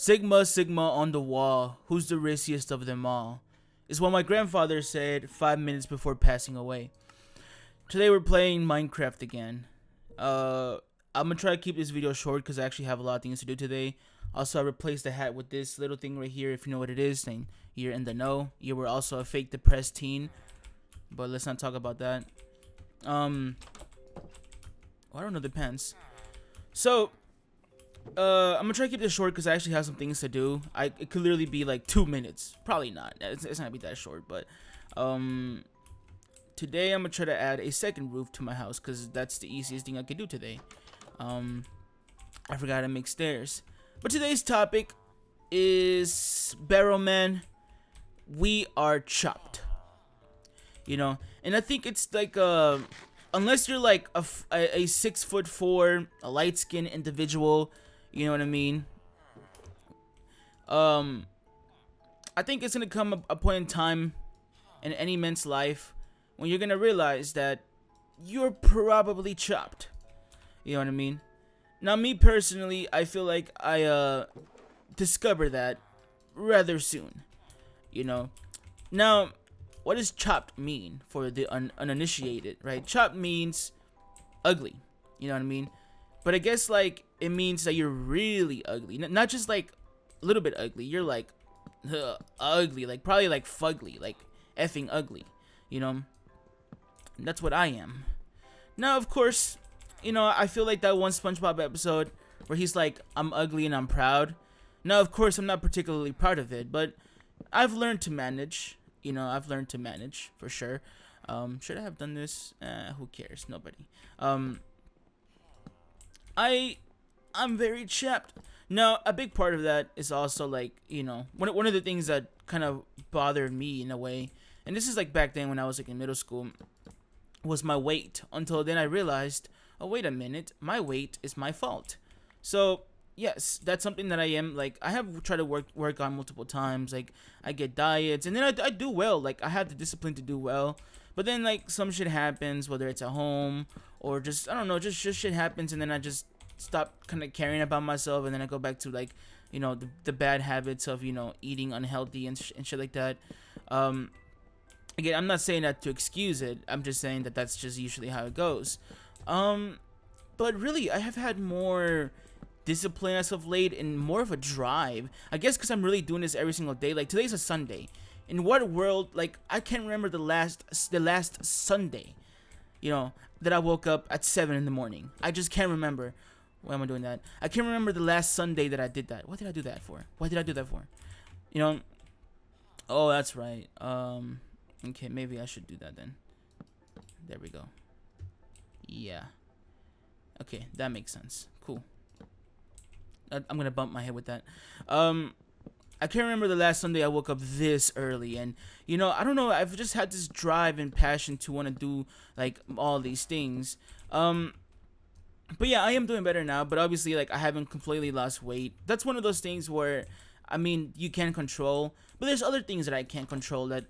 Sigma, Sigma on the wall, who's the riskiest of them all? Is what my grandfather said 5 minutes before passing away. Today we're playing Minecraft again. I'm gonna try to keep this video short because I actually have a lot of things to do today. Also, I replaced the hat with this little thing right here. If you know what it is, then you're in the know. You were also a fake depressed teen, but let's not talk about that. Well, I don't know, depends. So, I'm gonna try to keep this short because I actually have some things to do. It could literally be like 2 minutes. Probably not. It's not gonna be that short, but today I'm gonna try to add a second roof to my house because that's the easiest thing I could do today. I forgot to make stairs. But today's topic is Barrowman. We are chopped. You know, and I think it's like unless you're like a 6'4", a light skinned individual, you know what I mean. I think it's gonna come a point in time in any man's life when you're gonna realize that you're probably chopped. You know what I mean? Now, me personally, I feel like I discovered that rather soon. You know, now what does chopped mean for the uninitiated, right? Chopped means ugly, you know what I mean? But I guess like it means that you're really ugly, not just like a little bit ugly. You're like ugly, like probably like fugly, like effing ugly, you know? That's what I am. Now, of course, you know, I feel like that one SpongeBob episode where he's like, I'm ugly and I'm proud. Now, of course, I'm not particularly proud of it, but I've learned to manage. You know, I've learned to manage for sure. Should I have done this? Who cares? Nobody. I'm very chapped. Now, a big part of that is also like, you know, one of the things that kind of bothered me in a way, and this is like back then when I was like in middle school, was my weight. Until then I realized, oh wait a minute, my weight is my fault. So yes, that's something that I am like I have tried to work on multiple times. Like I get diets and then I do well. Like I have the discipline to do well, but then like some shit happens, whether it's at home or just I don't know, just shit happens, and then I just stop kind of caring about myself, and then I go back to like, you know, the bad habits of, you know, eating unhealthy and shit like that. Again, I'm not saying that to excuse it. I'm just saying that that's just usually how it goes. But really, I have had more discipline as of late and more of a drive. I guess because I'm really doing this every single day. Like today's a Sunday. In what world? Like I can't remember the last Sunday, you know, that I woke up at 7 in the morning. I just can't remember. Why am I doing that? I can't remember the last Sunday that I did that. What did I do that for? Why did I do that for? You know. Oh, that's right. Okay, maybe I should do that then. There we go. Yeah. Okay, that makes sense. Cool. I'm gonna bump my head with that. I can't remember the last Sunday I woke up this early, and you know, I don't know. I've just had this drive and passion to want to do like all these things. But yeah, I am doing better now. But obviously, like I haven't completely lost weight. That's one of those things where, I mean, you can control, but there's other things that I can't control that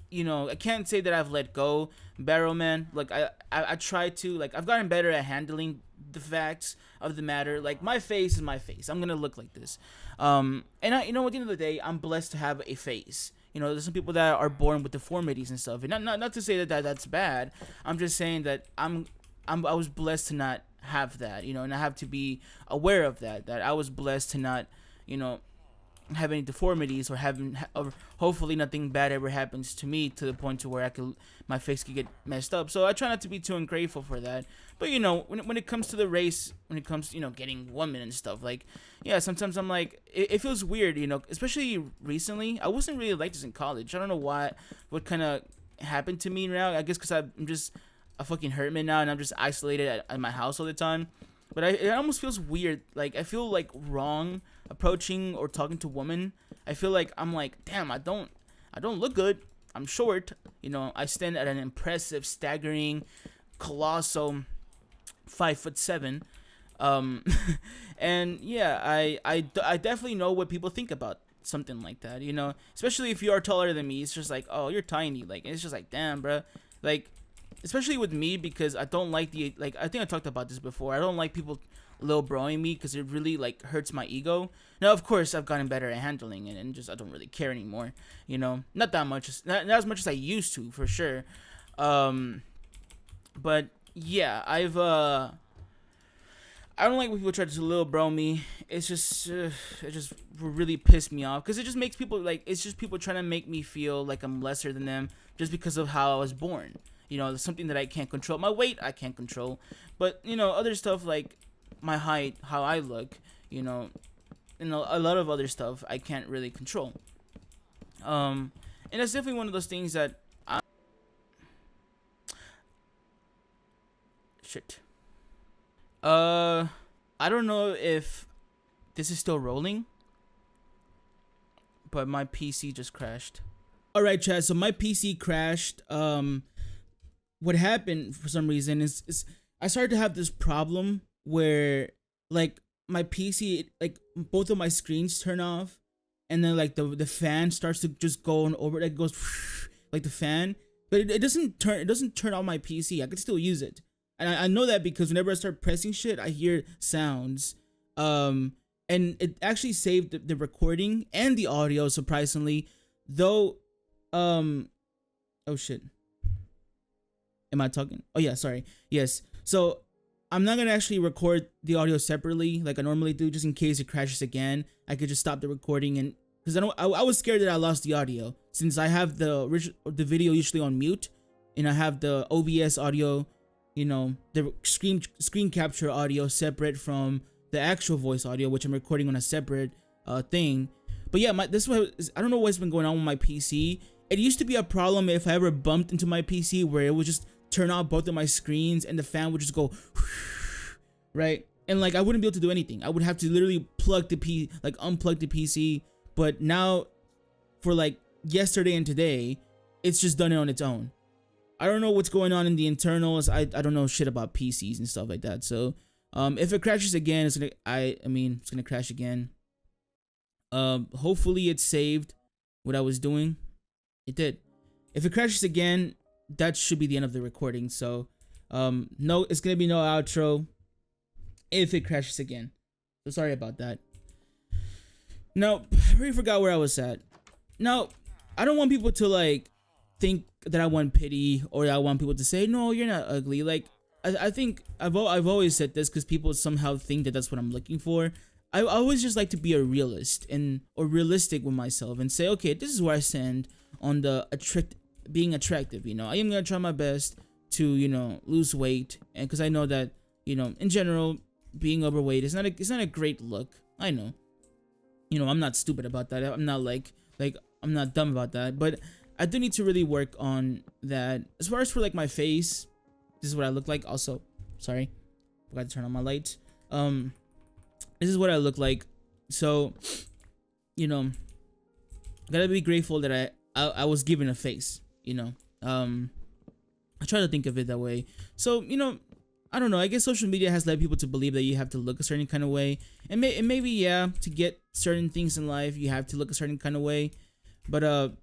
you know, I can't say that I've let go. Barrowman, like I try to, like I've gotten better at handling the facts of the matter. Like my face is my face. I'm gonna look like this. And you know, at the end of the day, I'm blessed to have a face. You know, there's some people that are born with deformities and stuff. And not to say that that's bad. I'm just saying that I was blessed to not have that. You know, and I have to be aware of that. That I was blessed to not, you know, have any deformities or hopefully nothing bad ever happens to me to the point to where my face could get messed up. So I try not to be too ungrateful for that. But you know, when it comes to the race, when it comes to, you know, getting women and stuff, like yeah, sometimes I'm like it feels weird, you know, especially recently. I wasn't really like this in college. I don't know what kind of happened to me now. I guess because I'm just a fucking hermit now and I'm just isolated at my house all the time. But it almost feels weird. Like I feel like wrong approaching or talking to women. I feel like I'm like, damn, I don't look good. I'm short. You know, I stand at an impressive, staggering, colossal 5'7". And yeah, I definitely know what people think about something like that. You know, especially if you are taller than me. It's just like, oh, you're tiny. Like it's just like, damn, bro. Like especially with me, because I don't like I think I talked about this before. I don't like people little broing me because it really like hurts my ego. Now, of course, I've gotten better at handling it, and just I don't really care anymore. You know, not that much, not as much as I used to, for sure. Um, but yeah, I don't like when people try to little bro me. It just really pissed me off because it just makes people like it's just people trying to make me feel like I'm lesser than them just because of how I was born. You know, something that I can't control. My weight I can't control, but you know, other stuff like my height, how I look, you know, and a lot of other stuff I can't really control. And that's definitely one of those things that shit. I don't know if this is still rolling, but my PC just crashed. All right, Chad. So my PC crashed. What happened for some reason is I started to have this problem where like my PC, like both of my screens turn off, and then like the fan starts to just go on over, like goes like the fan, but it doesn't turn on my PC. I could still use it. And I know that because whenever I start pressing shit, I hear sounds. And it actually saved the recording and the audio, surprisingly. Though, oh shit. Am I talking? Oh yeah, sorry. Yes. So I'm not gonna actually record the audio separately like I normally do, just in case it crashes again. I could just stop the recording, and because I was scared that I lost the audio since I have the video usually on mute, and I have the OBS audio. You know, the screen capture audio separate from the actual voice audio, which I'm recording on a separate thing. But yeah, I don't know what's been going on with my PC. It used to be a problem if I ever bumped into my PC where it would just turn off both of my screens and the fan would just go right, and like I wouldn't be able to do anything. I would have to literally unplug the PC. But now, for like yesterday and today, it's just done it on its own. I don't know what's going on in the internals. I don't know shit about PCs and stuff like that. So, if it crashes again, it's gonna crash again. Hopefully it saved what I was doing. It did. If it crashes again, that should be the end of the recording. So, no, it's gonna be no outro if it crashes again. So sorry about that. No, I really forgot where I was at. No, I don't want people to like think that I want pity, or I want people to say, no, you're not ugly. Like, I think I've always said this because people somehow think that that's what I'm looking for. I always just like to be a realist or realistic with myself and say, okay, this is where I stand on the being attractive. You know, I am gonna try my best to, you know, lose weight, and because I know that, you know, in general, being overweight is it's not a great look. I know, you know, I'm not stupid about that. I'm not like I'm not dumb about that, but I do need to really work on that. As far as for like my face, this is what I look like. Also, sorry, forgot to turn on my lights. This is what I look like. So, you know, gotta be grateful that I was given a face. You know, I try to think of it that way. So, you know, I don't know. I guess social media has led people to believe that you have to look a certain kind of way, and maybe yeah, to get certain things in life, you have to look a certain kind of way. But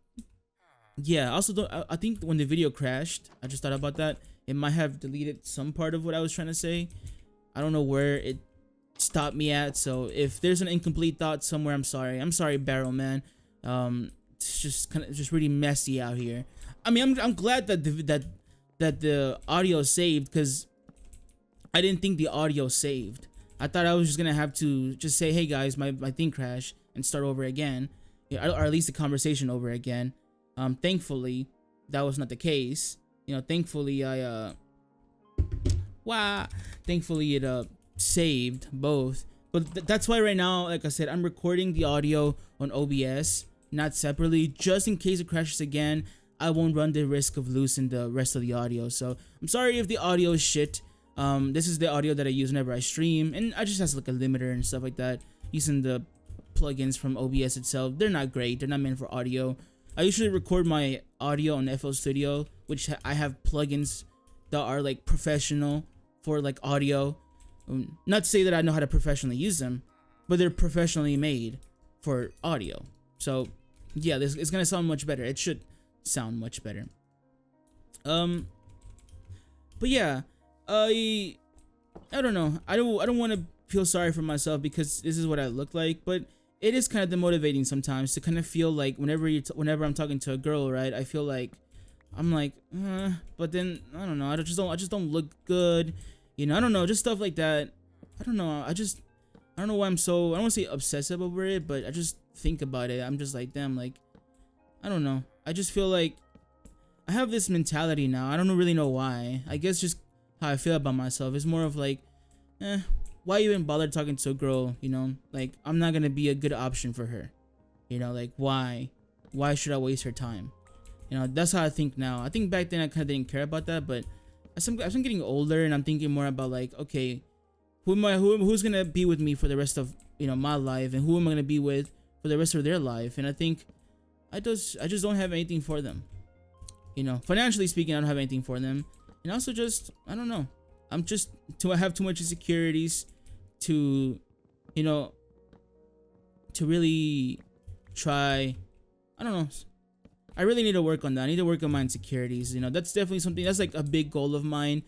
yeah. Also, I think when the video crashed, I just thought about that. It might have deleted some part of what I was trying to say. I don't know where it stopped me at. So if there's an incomplete thought somewhere, I'm sorry. I'm sorry, Barrel Man. It's just really messy out here. I mean, I'm glad that the audio saved, because I didn't think the audio saved. I thought I was just gonna have to just say, hey guys, my thing crashed, and start over again, yeah, or at least the conversation over again. Thankfully, that was not the case. You know, thankfully thankfully it saved both. But that's why right now, like I said, I'm recording the audio on OBS, not separately, just in case it crashes again. I won't run the risk of losing the rest of the audio. So I'm sorry if the audio is shit. This is the audio that I use whenever I stream, and I just have like a limiter and stuff like that, using the plugins from OBS itself. They're not great. They're not meant for audio. I usually record my audio on FL Studio, which I have plugins that are like professional for like audio. Not to say that I know how to professionally use them, but they're professionally made for audio. So yeah, it's gonna sound much better. It should sound much better. But yeah, I don't know. I don't want to feel sorry for myself because this is what I look like, but it is kind of demotivating sometimes to kind of feel like whenever I'm talking to a girl, right? I feel like I'm like, but then I don't know. I just don't look good, you know. I don't know, just stuff like that. I don't know. I don't know why I'm so. I don't want to say obsessive over it, but I just think about it. I'm just like, damn, like, I don't know. I just feel like I have this mentality now. I don't really know why. I guess just how I feel about myself. It's more of like, why even bother talking to a girl? You know, like I'm not gonna be a good option for her. You know, like why? Why should I waste her time? You know, that's how I think now. I think back then I kind of didn't care about that, but as I'm getting older and I'm thinking more about like, okay, who's gonna be with me for the rest of my life, and who am I gonna be with for the rest of their life? And I think I just don't have anything for them. You know, financially speaking, I don't have anything for them, and also just I don't know. I have too much insecurities to, to really try. I don't know. I really need to work on that. I need to work on my insecurities. You know, that's definitely something that's like a big goal of mine.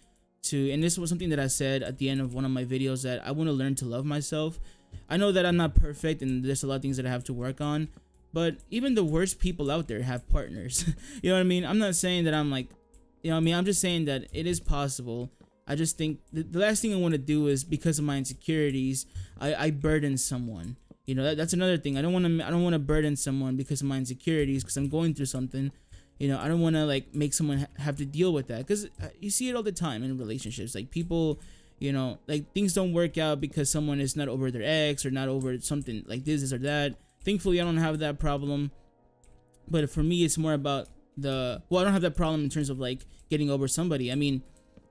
And this was something that I said at the end of one of my videos, that I want to learn to love myself. I know that I'm not perfect and there's a lot of things that I have to work on, but even the worst people out there have partners. You know what I mean? I'm not saying that I'm like, you know what I mean? I'm just saying that it is possible. I just think the last thing I want to do is, because of my insecurities, I burden someone. You know, that's another thing. I don't want to burden someone because of my insecurities, because I'm going through something. You know, I don't want to like make someone have to deal with that, because you see it all the time in relationships. Like people, you know, like things don't work out because someone is not over their ex or not over something like this or that. Thankfully, I don't have that problem. But for me, it's more about I don't have that problem in terms of like getting over somebody. I mean,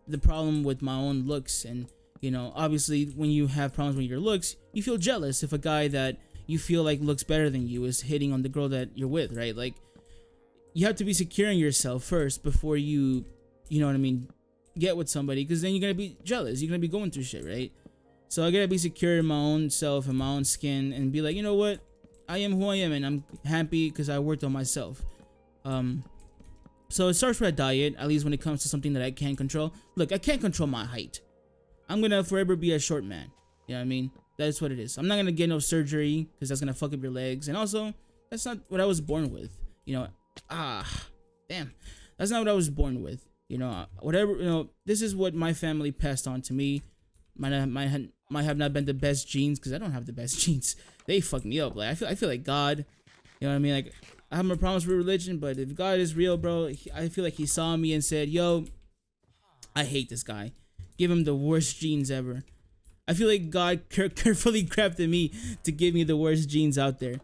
the problem with my own looks. And, you know, obviously when you have problems with your looks, you feel jealous if a guy that you feel like looks better than you is hitting on the girl that you're with, right? Like, you have to be secure in yourself first before you know what I mean, get with somebody, because then you're gonna be jealous. You're gonna be going through shit, right? So I gotta be secure in my own self and my own skin, and be like, you know what, I am who I am, and I'm happy because I worked on myself. So it starts with a diet, at least when it comes to something that I can't control. Look, I can't control my height. I'm gonna forever be a short man. You know what I mean? That's what it is. I'm not gonna get no surgery because that's gonna fuck up your legs, and also that's not what I was born with. You know. Damn, that's not what I was born with. You know, whatever, you know, this is what my family passed on to me. Might have not been the best genes, because I don't have the best genes. They fucked me up. Like I feel like God, you know what I mean? Like, I have my problems with religion, but if God is real, bro, I feel like he saw me and said, yo, I hate this guy. Give him the worst genes ever. I feel like God carefully crafted me to give me the worst genes out there.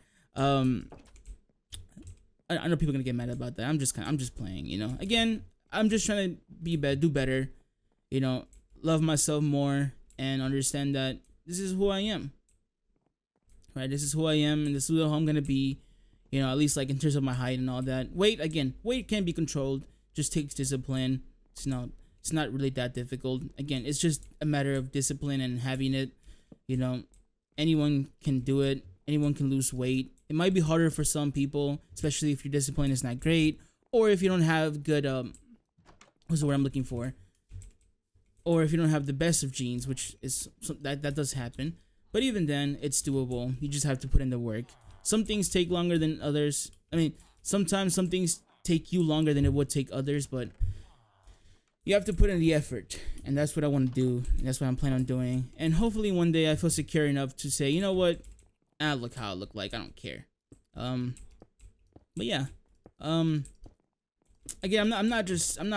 I know people are gonna get mad about that. I'm just playing, you know. Again, I'm just trying to do better, you know, love myself more, and understand that this is who I am. Right? This is who I am, and this is who I'm gonna be. You know, at least like in terms of my height and all that. Weight can be controlled. Just takes discipline. It's not really that difficult. Again, it's just a matter of discipline and having it. You know, anyone can do it. Anyone can lose weight. It might be harder for some people, especially if your discipline is not great, or if you don't have good what's the word I'm looking for? Or if you don't have the best of genes, which is that does happen. But even then, it's doable. You just have to put in the work. Some things take longer than others. I mean, sometimes some things take you longer than it would take others, but you have to put in the effort, and that's what I want to do, and that's what I'm planning on doing. And hopefully one day I feel secure enough to say, you know what? Look how I look like. I don't care. But yeah. Again, I'm not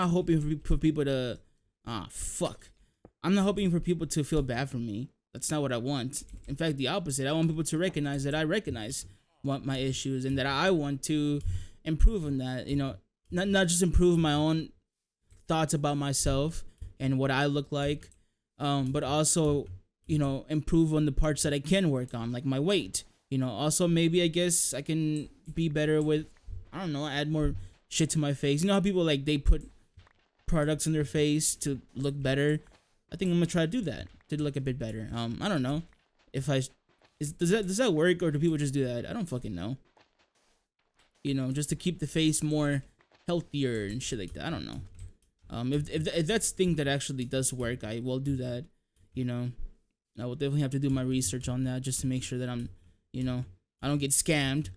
hoping for people to. I'm not hoping for people to feel bad for me. That's not what I want. In fact, the opposite. I want people to recognize that I recognize what my issues, and that I want to improve on that. You know, not just improve my own thoughts about myself and what I look like, but also, you know, improve on the parts that I can work on, like my weight. You know, also maybe I guess I can be better with, I don't know, add more shit to my face. You know how people like they put products on their face to look better? I think I'm gonna try to do that to look a bit better. I don't know if does that work, or do people just do that? I don't fucking know. You know, just to keep the face more healthier and shit like that. I don't know. If that's the thing that actually does work, I will do that. You know. I will definitely have to do my research on that just to make sure that I'm, you know, I don't get scammed.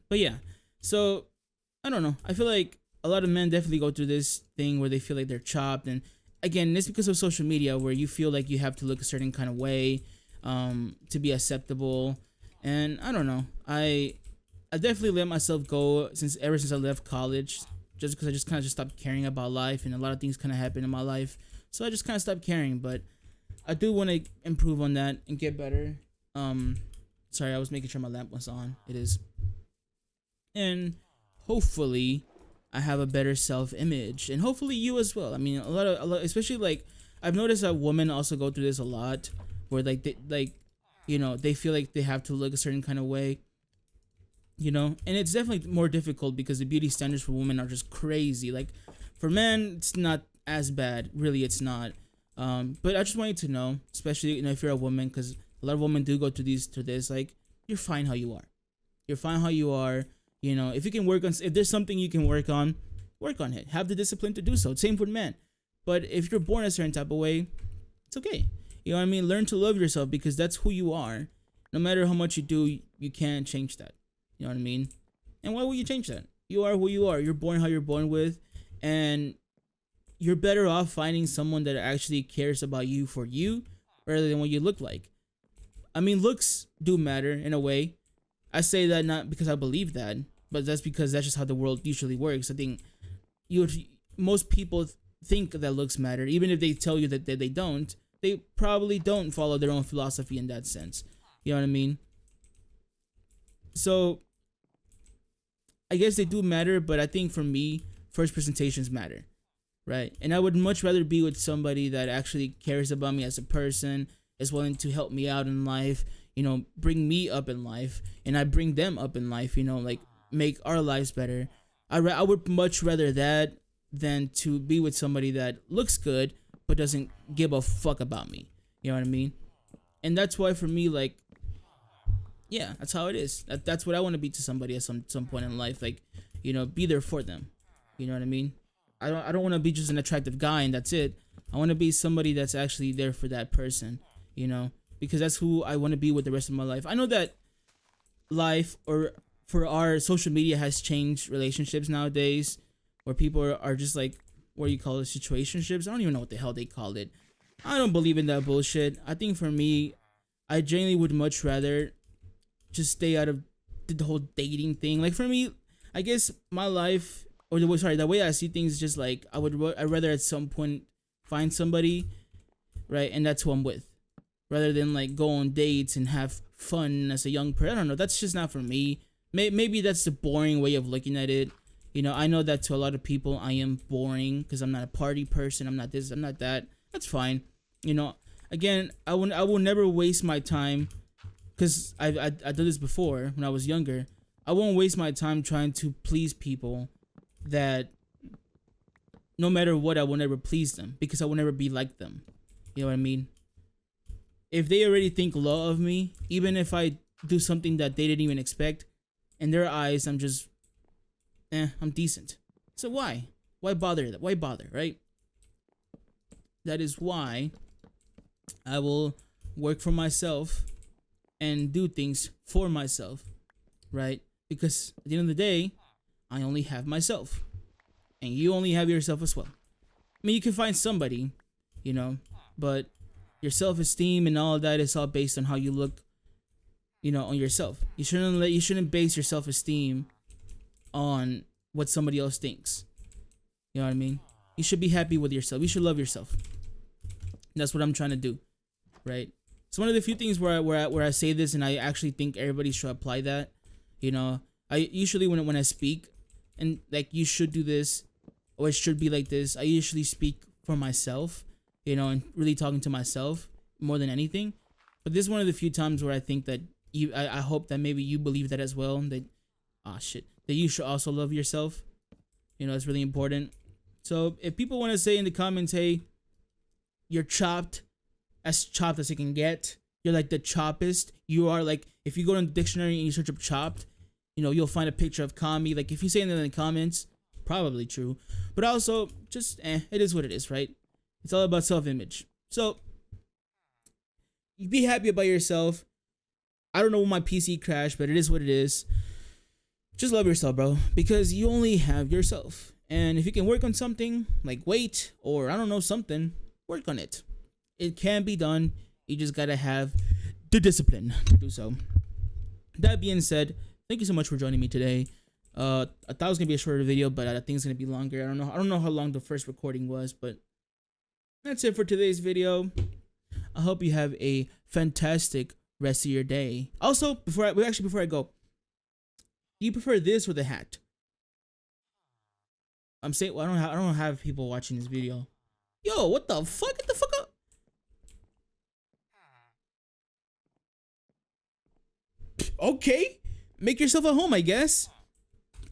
But yeah, so I don't know. I feel like a lot of men definitely go through this thing where they feel like they're chopped, and again, it's because of social media where you feel like you have to look a certain kind of way, to be acceptable. And I don't know. I definitely let myself go since ever since I left college, just because I just kind of just stopped caring about life, and a lot of things kind of happened in my life, so I just kind of stopped caring. But I do want to improve on that and get better. Um, Sorry, I was making sure my lamp was on. It is, and hopefully, I have a better self image, and hopefully you as well. I mean, a lot, especially like I've noticed that women also go through this a lot, where like they like, they feel like they have to look a certain kind of way, and it's definitely more difficult because the beauty standards for women are just crazy. Like for men, it's not as bad, really. It's not. But I just want you to know, especially if you're a woman, because a lot of women do go through this. Like you're fine how you are. You're fine how you are. If you can work on, if there's something you can work on it. Have the discipline to do so. Same for men. But if you're born a certain type of way, it's okay. You know what I mean? Learn to love yourself because that's who you are. No matter how much you do, you can't change that. You know what I mean? And why would you change that? You are who you are. You're born how you're born with. And you're better off finding someone that actually cares about you for you rather than what you look like. I mean, looks do matter in a way. I say that not because I believe that, but that's because that's just how the world usually works. I think most people think that looks matter, even if they tell you that they don't. They probably don't follow their own philosophy in that sense. You know what I mean? So I guess they do matter, but I think for me, first presentations matter, right? And I would much rather be with somebody that actually cares about me as a person, is willing to help me out in life, bring me up in life, and I bring them up in life, like make our lives better. I would much rather that than to be with somebody that looks good but doesn't give a fuck about me. You know what I mean? And that's why for me, like, yeah, that's how it is. That's what I want to be to somebody at some point in life. Like, be there for them. You know what I mean? I don't want to be just an attractive guy and that's it. I want to be somebody that's actually there for that person. Because that's who I want to be with the rest of my life. I know that life or for our social media has changed relationships nowadays, where people are just like, what do you call it, situationships? I don't even know what the hell they call it. I don't believe in that bullshit. I think for me, I genuinely would much rather just stay out of the whole dating thing. Like for me, I guess my life, or the way I see things is just like I'd rather at some point find somebody, right, and that's who I'm with, rather than like go on dates and have fun as a young person. I don't know. That's just not for me. Maybe that's the boring way of looking at it. I know that to a lot of people I am boring because I'm not a party person. I'm not this. I'm not that. That's fine. Again, I will never waste my time because I did this before when I was younger. I won't waste my time trying to please people that no matter what, I will never please them because I will never be like them. You know what I mean? If they already think low of me, even if I do something that they didn't even expect, in their eyes, I'm just, I'm decent. So why? Why bother? Why bother, right? That is why I will work for myself and do things for myself, right? Because at the end of the day, I only have myself. And you only have yourself as well. I mean, you can find somebody, but your self-esteem and all of that is all based on how you look, on yourself. You shouldn't base your self-esteem on what somebody else thinks. You know what I mean? You should be happy with yourself. You should love yourself. And that's what I'm trying to do, right? It's one of the few things where I say this and I actually think everybody should apply that. I usually when I speak and like you should do this or it should be like this, I usually speak for myself, and really talking to myself more than anything. But this is one of the few times where I think that I hope that maybe you believe that as well. That that you should also love yourself. It's really important. So if people want to say in the comments, hey, you're chopped as it can get. You're like the choppest. You are like, if you go in the dictionary and you search up chopped, you'll find a picture of Kami. Like if you say that in the comments, probably true. But also, just it is what it is, right? It's all about self-image. So be happy about yourself. I don't know when my PC crashed, but it is what it is. Just love yourself, bro, because you only have yourself. And if you can work on something like weight or I don't know something, work on it. It can be done. You just gotta have the discipline to do so. That being said, thank you so much for joining me today. I thought it was gonna be a shorter video, but I think it's gonna be longer. I don't know how long the first recording was, but that's it for today's video. I hope you have a fantastic rest of your day. Also, before I go, do you prefer this or the hat? I'm saying, well, I don't have people watching this video. Yo, what the fuck? Get the fuck up. Okay, make yourself at home, I guess.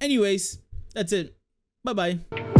Anyways, that's it. Bye bye.